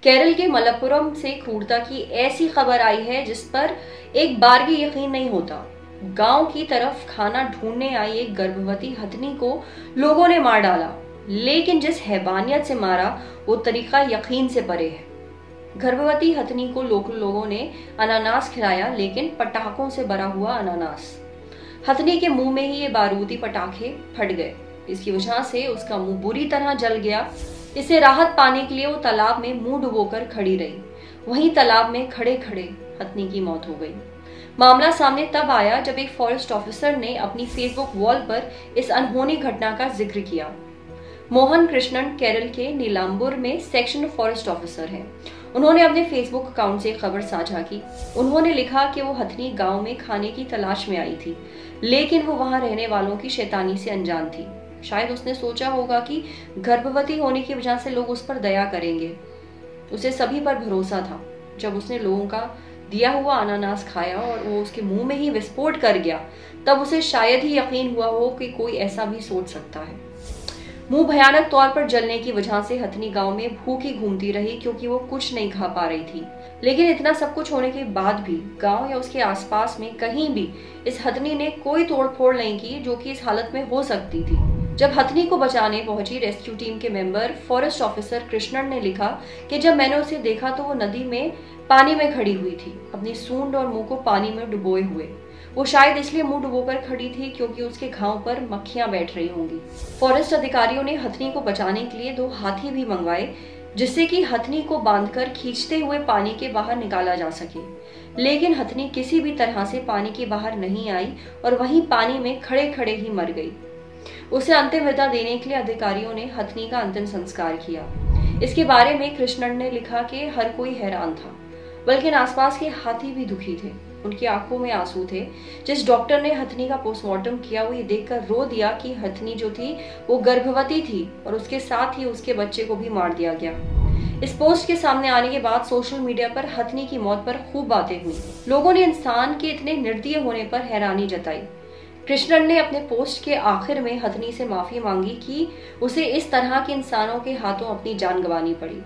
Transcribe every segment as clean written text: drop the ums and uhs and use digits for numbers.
केरल के मलप्पुरम से क्रूरता की ऐसी खबर आई है जिस पर एक बार भी यकीन नहीं होता। गांव की तरफ खाना ढूंढने आई एक गर्भवती हथनी को लोगों ने मार डाला, लेकिन जिस हैवानियत से मारा वो तरीका यकीन से परे है। गर्भवती हथनी को लोगों ने अनानास खिलाया, लेकिन पटाखों से भरा हुआ अनानास। हथनी के मुंह में ही ये बारूदी पटाखे फट गए। इसकी वजह से उसका मुंह बुरी तरह जल गया। इसे राहत पाने के लिए वो तालाब में मुंह डुबोकर खड़ी रही। वहीं तालाब में खड़े खड़े हथनी की मौत हो गई। मामला सामने तब आया जब एक फॉरेस्ट ऑफिसर ने अपनी फेसबुक वॉल पर इस अनहोनी घटना का जिक्र किया। मोहन कृष्णन केरल के नीलांबुर में सेक्शन फॉरेस्ट ऑफिसर हैं। उन्होंने अपने फेसबुक अकाउंट से खबर साझा की। उन्होंने लिखा कि वो हथनी गांव में खाने की तलाश में आई थी, लेकिन वो वहां रहने वालों की शैतानी से अनजान थी। शायद उसने सोचा होगा कि गर्भवती होने की वजह से लोग उस पर दया करेंगे। उसे सभी पर भरोसा था। जब उसने लोगों का दिया हुआ अनानास खाया और वो उसके मुंह में ही विस्फोट कर गया, तब उसे शायद ही यकीन हुआ हो कि कोई ऐसा भी सोच सकता है। मुंह भयानक तौर पर जलने की वजह से हथनी गांव में भूखी घूमती रही, क्योंकि वो कुछ नहीं खा पा रही थी। लेकिन इतना सब कुछ होने के बाद भी गांव या उसके आसपास में कहीं भी इस हथनी ने कोई तोड़फोड़ नहीं की, जो कि इस हालत में हो सकती थी। जब हथनी को बचाने पहुंची रेस्क्यू टीम के मेंबर फॉरेस्ट ऑफिसर कृष्णन ने लिखा कि जब मैंने उसे देखा तो वो नदी में पानी में खड़ी हुई थी, अपनी सूंड और मुंह को पानी में डुबोए हुए। वो शायद इसलिए मुंह डुबोकर खड़ी थी क्योंकि उसके घाव पर मक्खियां बैठ रही होंगी। फॉरेस्ट अधिकारियों ने हथनी को बचाने के लिए 2 हाथी भी मंगवाए, जिससे कि हथनी को बांधकर खींचते हुए पानी के बाहर निकाला जा सके। लेकिन हथनी किसी भी तरह से पानी के बाहर नहीं आई और वहीं पानी में खड़े खड़े ही मर गई। उसे अंतिम विदा देने के लिए अधिकारियों ने हथनी का अंतिम संस्कार किया। इसके बारे में कृष्णन ने लिखा कि हर कोई हैरान था, बल्कि आसपास के हाथी भी दुखी थे। उनकी आंखों में आंसू थे। जिस डॉक्टर ने हथनी का पोस्टमार्टम किया वो ये देखकर रो दिया कि हथनी जो थी वो गर्भवती थी और उसके साथ ही उसके बच्चे को भी मार दिया गया। इस पोस्ट के सामने आने के बाद सोशल मीडिया पर हथनी की मौत पर खूब बातें हुई। लोगों ने इंसान के इतने निर्दयी होने पर हैरानी जताई। कृष्णन ने अपने पोस्ट के आखिर में हथनी से माफी मांगी कि उसे इस तरह के इंसानों के हाथों अपनी जान गंवानी पड़ी।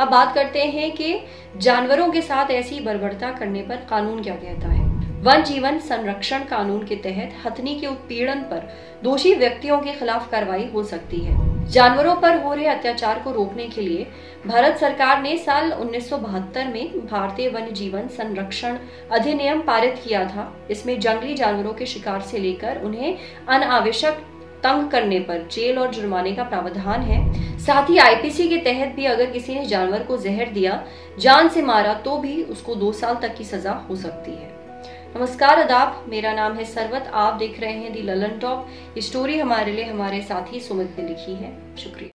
अब बात करते हैं कि जानवरों के साथ ऐसी बर्बरता करने पर कानून क्या कहता है। वन जीवन संरक्षण कानून के तहत हथनी के उत्पीड़न पर दोषी व्यक्तियों के खिलाफ कार्रवाई हो सकती है। जानवरों पर हो रहे अत्याचार को रोकने के लिए भारत सरकार ने साल 1972 में भारतीय वन जीवन संरक्षण अधिनियम पारित किया था। इसमें जंगली जानवरों के शिकार से लेकर उन्हें अनावश्यक तंग करने पर जेल और जुर्माने का प्रावधान है। साथ ही आईपीसी के तहत भी अगर किसी ने जानवर को जहर दिया, जान से मारा, तो भी उसको 2 साल तक की सजा हो सकती है। नमस्कार, आदाब, मेरा नाम है सरवत। आप देख रहे हैं दी ललन टॉप। ये स्टोरी हमारे लिए हमारे साथी सुमित ने लिखी है। शुक्रिया।